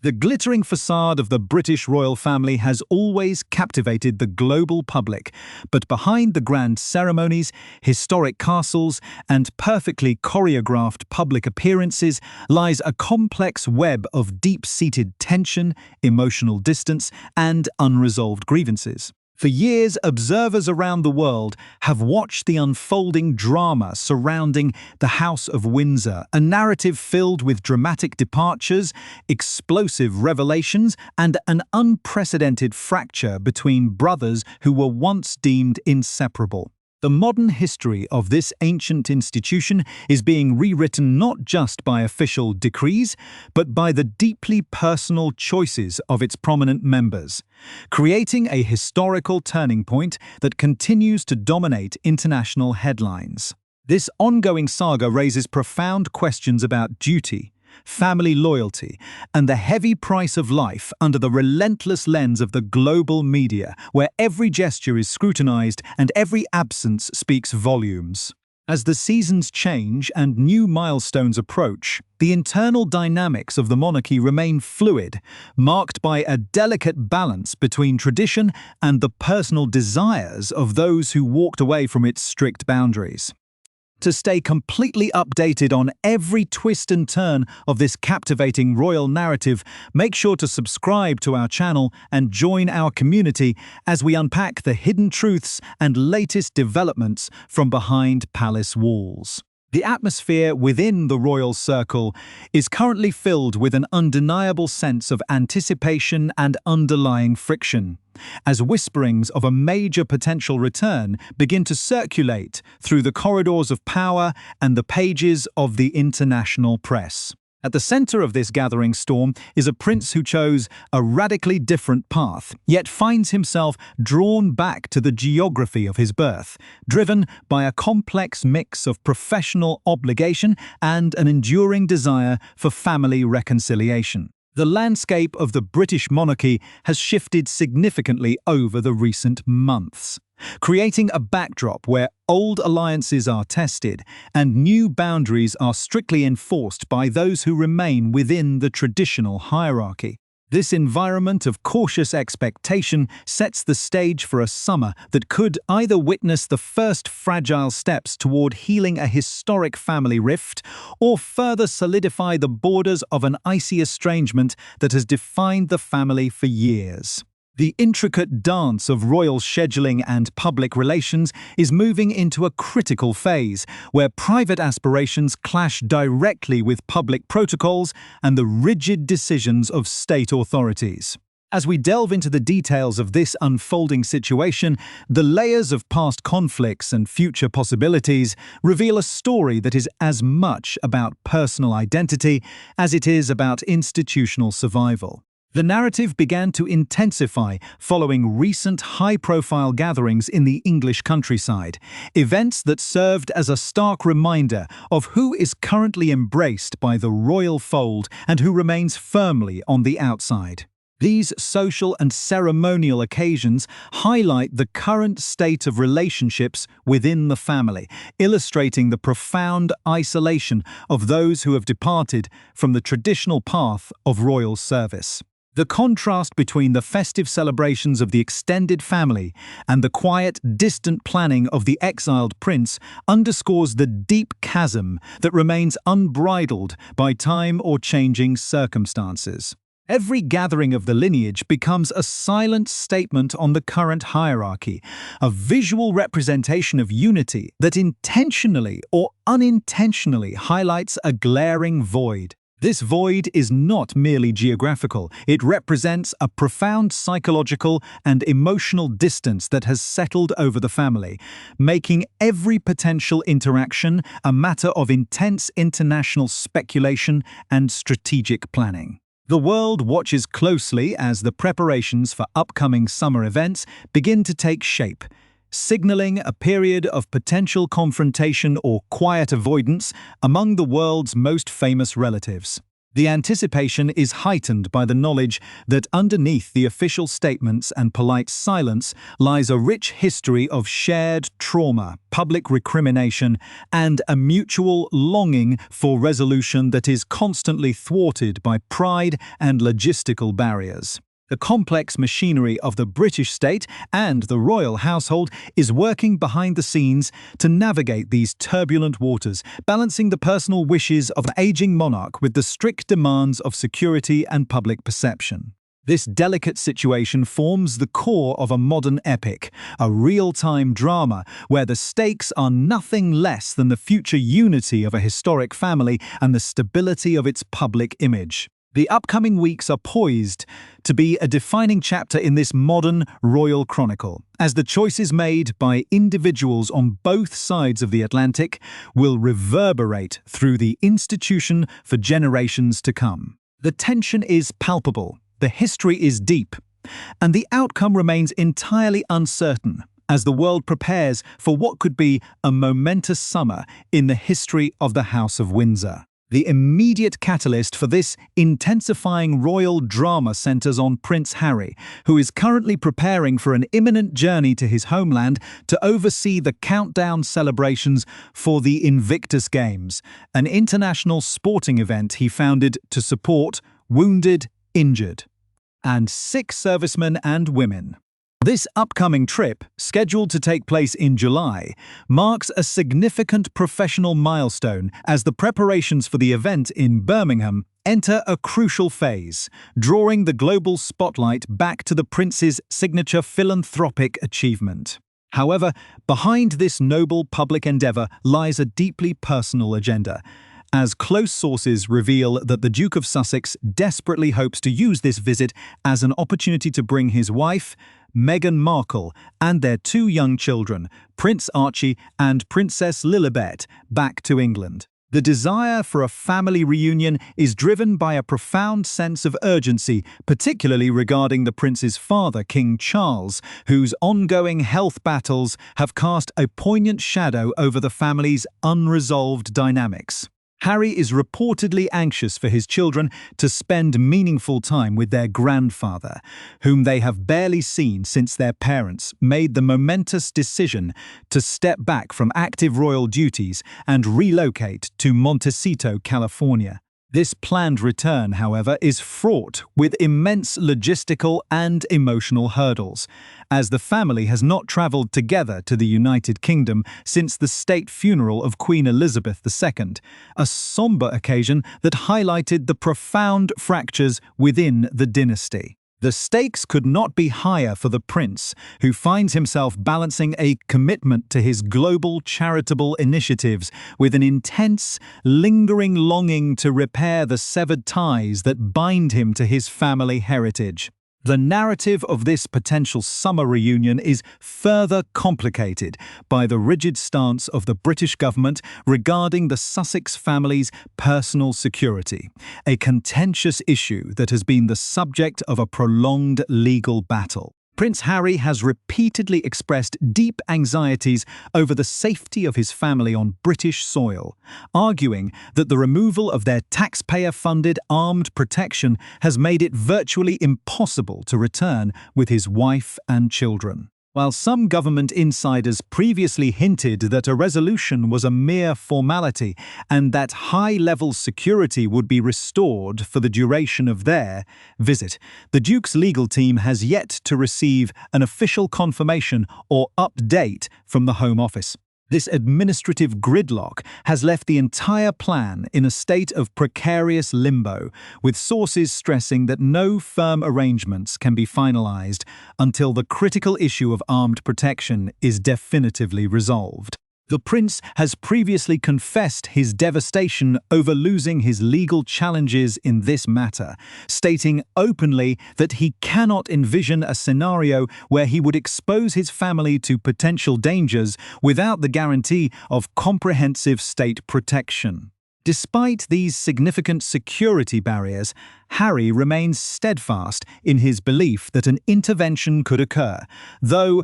The glittering facade of the British royal family has always captivated the global public, but behind the grand ceremonies, historic castles, and perfectly choreographed public appearances lies a complex web of deep-seated tension, emotional distance, and unresolved grievances. For years, observers around the world have watched the unfolding drama surrounding the House of Windsor, a narrative filled with dramatic departures, explosive revelations, and an unprecedented fracture between brothers who were once deemed inseparable. The modern history of this ancient institution is being rewritten not just by official decrees, but by the deeply personal choices of its prominent members, creating a historical turning point that continues to dominate international headlines. This ongoing saga raises profound questions about duty, family loyalty, and the heavy price of life under the relentless lens of the global media, where every gesture is scrutinized and every absence speaks volumes. As the seasons change and new milestones approach, the internal dynamics of the monarchy remain fluid, marked by a delicate balance between tradition and the personal desires of those who walked away from its strict boundaries. To stay completely updated on every twist and turn of this captivating royal narrative, make sure to subscribe to our channel and join our community as we unpack the hidden truths and latest developments from behind palace walls. The atmosphere within the royal circle is currently filled with an undeniable sense of anticipation and underlying friction, as whisperings of a major potential return begin to circulate through the corridors of power and the pages of the international press. At the center of this gathering storm is a prince who chose a radically different path, yet finds himself drawn back to the geography of his birth, driven by a complex mix of professional obligation and an enduring desire for family reconciliation. The landscape of the British monarchy has shifted significantly over the recent months, creating a backdrop where old alliances are tested and new boundaries are strictly enforced by those who remain within the traditional hierarchy. This environment of cautious expectation sets the stage for a summer that could either witness the first fragile steps toward healing a historic family rift or further solidify the borders of an icy estrangement that has defined the family for years. The intricate dance of royal scheduling and public relations is moving into a critical phase, where private aspirations clash directly with public protocols and the rigid decisions of state authorities. As we delve into the details of this unfolding situation, the layers of past conflicts and future possibilities reveal a story that is as much about personal identity as it is about institutional survival. The narrative began to intensify following recent high-profile gatherings in the English countryside, events that served as a stark reminder of who is currently embraced by the royal fold and who remains firmly on the outside. These social and ceremonial occasions highlight the current state of relationships within the family, illustrating the profound isolation of those who have departed from the traditional path of royal service. The contrast between the festive celebrations of the extended family and the quiet, distant planning of the exiled prince underscores the deep chasm that remains unbridled by time or changing circumstances. Every gathering of the lineage becomes a silent statement on the current hierarchy, a visual representation of unity that intentionally or unintentionally highlights a glaring void. This void is not merely geographical, it represents a profound psychological and emotional distance that has settled over the family, making every potential interaction a matter of intense international speculation and strategic planning. The world watches closely as the preparations for upcoming summer events begin to take shape, signaling a period of potential confrontation or quiet avoidance among the world's most famous relatives. The anticipation is heightened by the knowledge that underneath the official statements and polite silence lies a rich history of shared trauma, public recrimination, and a mutual longing for resolution that is constantly thwarted by pride and logistical barriers. The complex machinery of the British state and the royal household is working behind the scenes to navigate these turbulent waters, balancing the personal wishes of an aging monarch with the strict demands of security and public perception. This delicate situation forms the core of a modern epic, a real-time drama where the stakes are nothing less than the future unity of a historic family and the stability of its public image. The upcoming weeks are poised to be a defining chapter in this modern royal chronicle, as the choices made by individuals on both sides of the Atlantic will reverberate through the institution for generations to come. The tension is palpable, the history is deep, and the outcome remains entirely uncertain as the world prepares for what could be a momentous summer in the history of the House of Windsor. The immediate catalyst for this intensifying royal drama centers on Prince Harry, who is currently preparing for an imminent journey to his homeland to oversee the countdown celebrations for the Invictus Games, an international sporting event he founded to support wounded, injured, and sick servicemen and women. This upcoming trip, scheduled to take place in July, marks a significant professional milestone as the preparations for the event in Birmingham enter a crucial phase, drawing the global spotlight back to the prince's signature philanthropic achievement. However, behind this noble public endeavour lies a deeply personal agenda, as close sources reveal that the Duke of Sussex desperately hopes to use this visit as an opportunity to bring his wife, Meghan Markle, and their two young children, Prince Archie and Princess Lilibet, back to England. The desire for a family reunion is driven by a profound sense of urgency, particularly regarding the prince's father, King Charles, whose ongoing health battles have cast a poignant shadow over the family's unresolved dynamics. Harry is reportedly anxious for his children to spend meaningful time with their grandfather, whom they have barely seen since their parents made the momentous decision to step back from active royal duties and relocate to Montecito, California. This planned return, however, is fraught with immense logistical and emotional hurdles, as the family has not travelled together to the United Kingdom since the state funeral of Queen Elizabeth II, a sombre occasion that highlighted the profound fractures within the dynasty. The stakes could not be higher for the prince, who finds himself balancing a commitment to his global charitable initiatives with an intense, lingering longing to repair the severed ties that bind him to his family heritage. The narrative of this potential summer reunion is further complicated by the rigid stance of the British government regarding the Sussex family's personal security, a contentious issue that has been the subject of a prolonged legal battle. Prince Harry has repeatedly expressed deep anxieties over the safety of his family on British soil, arguing that the removal of their taxpayer-funded armed protection has made it virtually impossible to return with his wife and children. While some government insiders previously hinted that a resolution was a mere formality and that high-level security would be restored for the duration of their visit, the Duke's legal team has yet to receive an official confirmation or update from the Home Office. This administrative gridlock has left the entire plan in a state of precarious limbo, with sources stressing that no firm arrangements can be finalized until the critical issue of armed protection is definitively resolved. The prince has previously confessed his devastation over losing his legal challenges in this matter, stating openly that he cannot envision a scenario where he would expose his family to potential dangers without the guarantee of comprehensive state protection. Despite these significant security barriers, Harry remains steadfast in his belief that an intervention could occur, though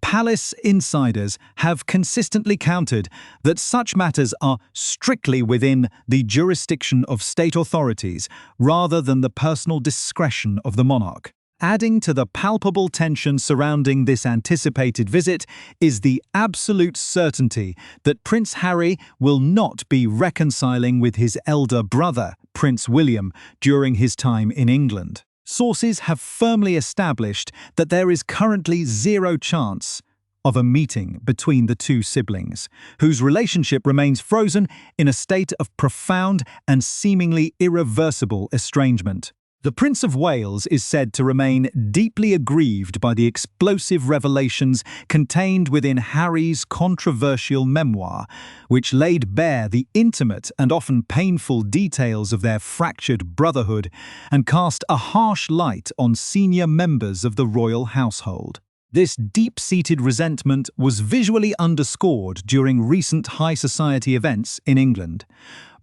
palace insiders have consistently countered that such matters are strictly within the jurisdiction of state authorities rather than the personal discretion of the monarch. Adding to the palpable tension surrounding this anticipated visit is the absolute certainty that Prince Harry will not be reconciling with his elder brother, Prince William, during his time in England. Sources have firmly established that there is currently zero chance of a meeting between the two siblings, whose relationship remains frozen in a state of profound and seemingly irreversible estrangement. The Prince of Wales is said to remain deeply aggrieved by the explosive revelations contained within Harry's controversial memoir, which laid bare the intimate and often painful details of their fractured brotherhood and cast a harsh light on senior members of the royal household. This deep-seated resentment was visually underscored during recent high society events in England.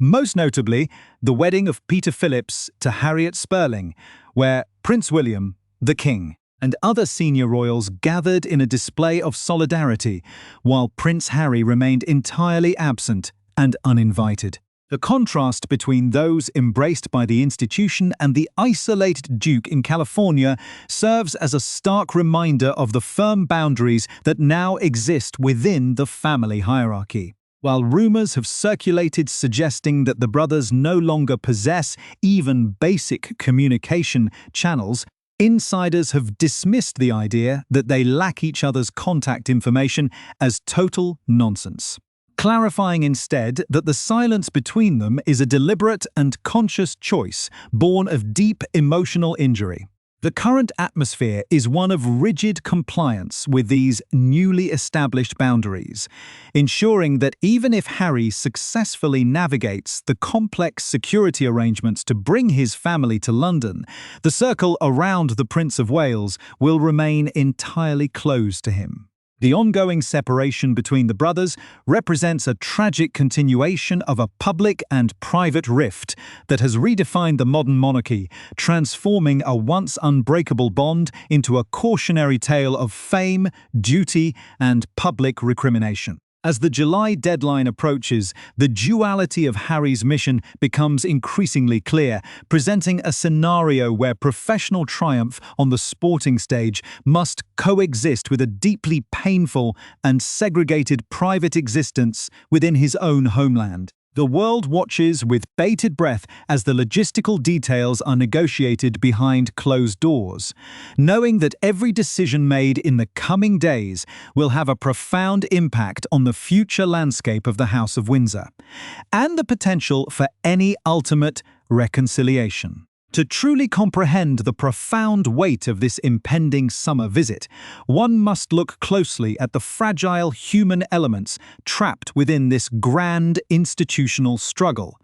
Most notably, the wedding of Peter Phillips to Harriet Sperling, where Prince William, the King, and other senior royals gathered in a display of solidarity, while Prince Harry remained entirely absent and uninvited. The contrast between those embraced by the institution and the isolated Duke in California serves as a stark reminder of the firm boundaries that now exist within the family hierarchy. While rumors have circulated suggesting that the brothers no longer possess even basic communication channels, insiders have dismissed the idea that they lack each other's contact information as total nonsense, clarifying instead that the silence between them is a deliberate and conscious choice born of deep emotional injury. The current atmosphere is one of rigid compliance with these newly established boundaries, ensuring that even if Harry successfully navigates the complex security arrangements to bring his family to London, the circle around the Prince of Wales will remain entirely closed to him. The ongoing separation between the brothers represents a tragic continuation of a public and private rift that has redefined the modern monarchy, transforming a once unbreakable bond into a cautionary tale of fame, duty, and public recrimination. As the July deadline approaches, the duality of Harry's mission becomes increasingly clear, presenting a scenario where professional triumph on the sporting stage must coexist with a deeply painful and segregated private existence within his own homeland. The world watches with bated breath as the logistical details are negotiated behind closed doors, knowing that every decision made in the coming days will have a profound impact on the future landscape of the House of Windsor, and the potential for any ultimate reconciliation. To truly comprehend the profound weight of this impending summer visit, one must look closely at the fragile human elements trapped within this grand institutional struggle,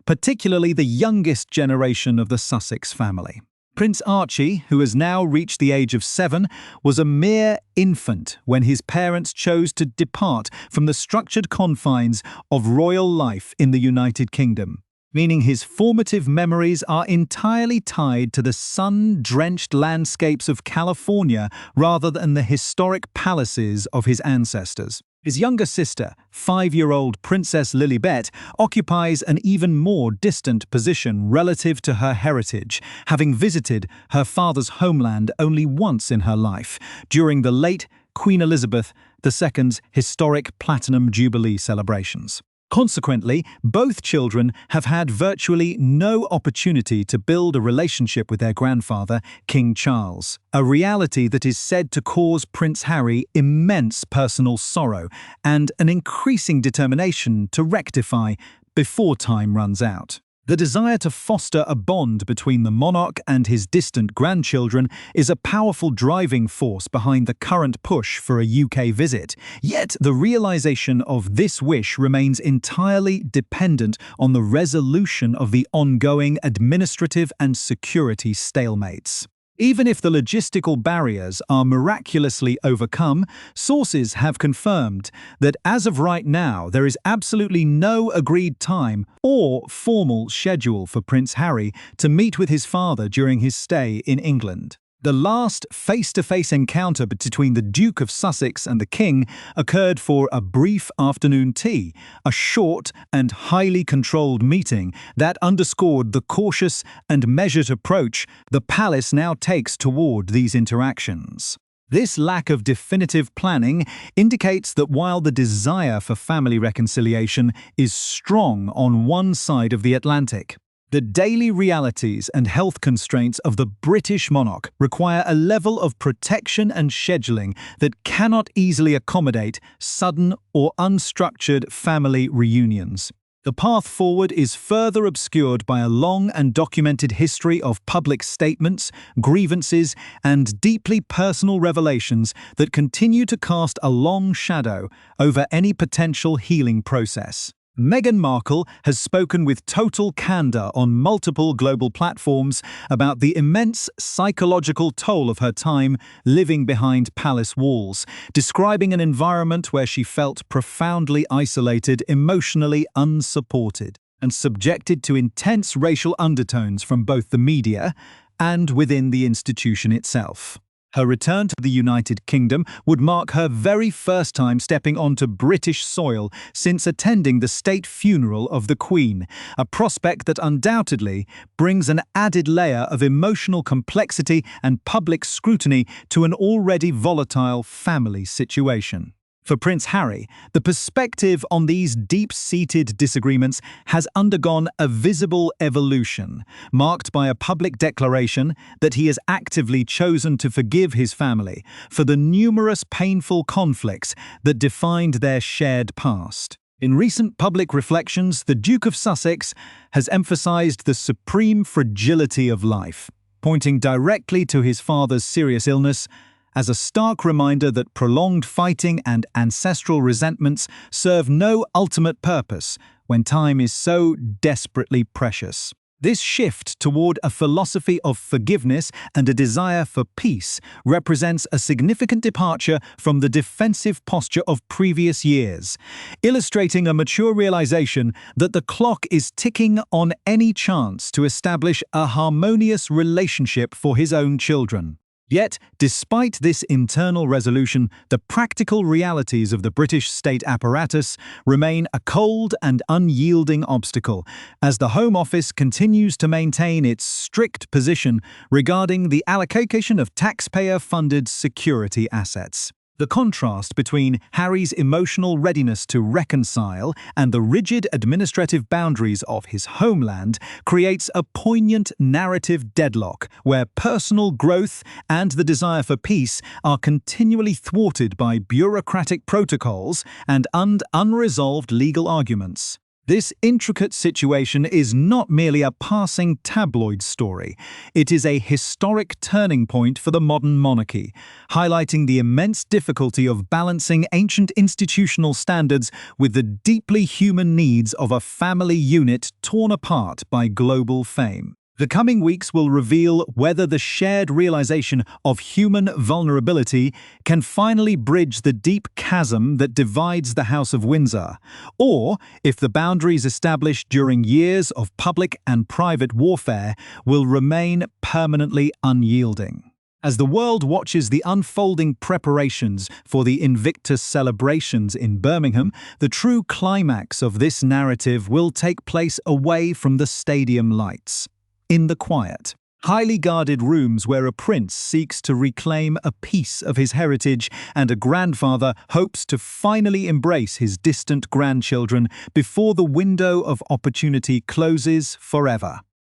particularly the youngest generation of the Sussex family. Prince Archie, who has now reached the age of 7, was a mere infant when his parents chose to depart from the structured confines of royal life in the United Kingdom, meaning his formative memories are entirely tied to the sun-drenched landscapes of California rather than the historic palaces of his ancestors. His younger sister, 5-year-old Princess Lilibet, occupies an even more distant position relative to her heritage, having visited her father's homeland only once in her life, during the late Queen Elizabeth II's historic Platinum Jubilee celebrations. Consequently, both children have had virtually no opportunity to build a relationship with their grandfather, King Charles, a reality that is said to cause Prince Harry immense personal sorrow and an increasing determination to rectify before time runs out. The desire to foster a bond between the monarch and his distant grandchildren is a powerful driving force behind the current push for a UK visit, yet the realization of this wish remains entirely dependent on the resolution of the ongoing administrative and security stalemates. Even if the logistical barriers are miraculously overcome, sources have confirmed that as of right now there is absolutely no agreed time or formal schedule for Prince Harry to meet with his father during his stay in England. The last face-to-face encounter between the Duke of Sussex and the King occurred for a brief afternoon tea, a short and highly controlled meeting that underscored the cautious and measured approach the palace now takes toward these interactions. This lack of definitive planning indicates that while the desire for family reconciliation is strong on one side of the Atlantic, the daily realities and health constraints of the British monarch require a level of protection and scheduling that cannot easily accommodate sudden or unstructured family reunions. The path forward is further obscured by a long and documented history of public statements, grievances, and deeply personal revelations that continue to cast a long shadow over any potential healing process. Meghan Markle has spoken with total candor on multiple global platforms about the immense psychological toll of her time living behind palace walls, describing an environment where she felt profoundly isolated, emotionally unsupported, and subjected to intense racial undertones from both the media and within the institution itself. Her return to the United Kingdom would mark her very first time stepping onto British soil since attending the state funeral of the Queen, a prospect that undoubtedly brings an added layer of emotional complexity and public scrutiny to an already volatile family situation. For Prince Harry, the perspective on these deep-seated disagreements has undergone a visible evolution, marked by a public declaration that he has actively chosen to forgive his family for the numerous painful conflicts that defined their shared past. In recent public reflections, the Duke of Sussex has emphasized the supreme fragility of life, pointing directly to his father's serious illness as a stark reminder that prolonged fighting and ancestral resentments serve no ultimate purpose when time is so desperately precious. This shift toward a philosophy of forgiveness and a desire for peace represents a significant departure from the defensive posture of previous years, illustrating a mature realization that the clock is ticking on any chance to establish a harmonious relationship for his own children. Yet, despite this internal resolution, the practical realities of the British state apparatus remain a cold and unyielding obstacle, as the Home Office continues to maintain its strict position regarding the allocation of taxpayer-funded security assets. The contrast between Harry's emotional readiness to reconcile and the rigid administrative boundaries of his homeland creates a poignant narrative deadlock where personal growth and the desire for peace are continually thwarted by bureaucratic protocols and unresolved legal arguments. This intricate situation is not merely a passing tabloid story. It is a historic turning point for the modern monarchy, highlighting the immense difficulty of balancing ancient institutional standards with the deeply human needs of a family unit torn apart by global fame. The coming weeks will reveal whether the shared realization of human vulnerability can finally bridge the deep chasm that divides the House of Windsor, or if the boundaries established during years of public and private warfare will remain permanently unyielding. As the world watches the unfolding preparations for the Invictus celebrations in Birmingham, the true climax of this narrative will take place away from the stadium lights. In the quiet, highly guarded rooms where a prince seeks to reclaim a piece of his heritage and a grandfather hopes to finally embrace his distant grandchildren before the window of opportunity closes forever.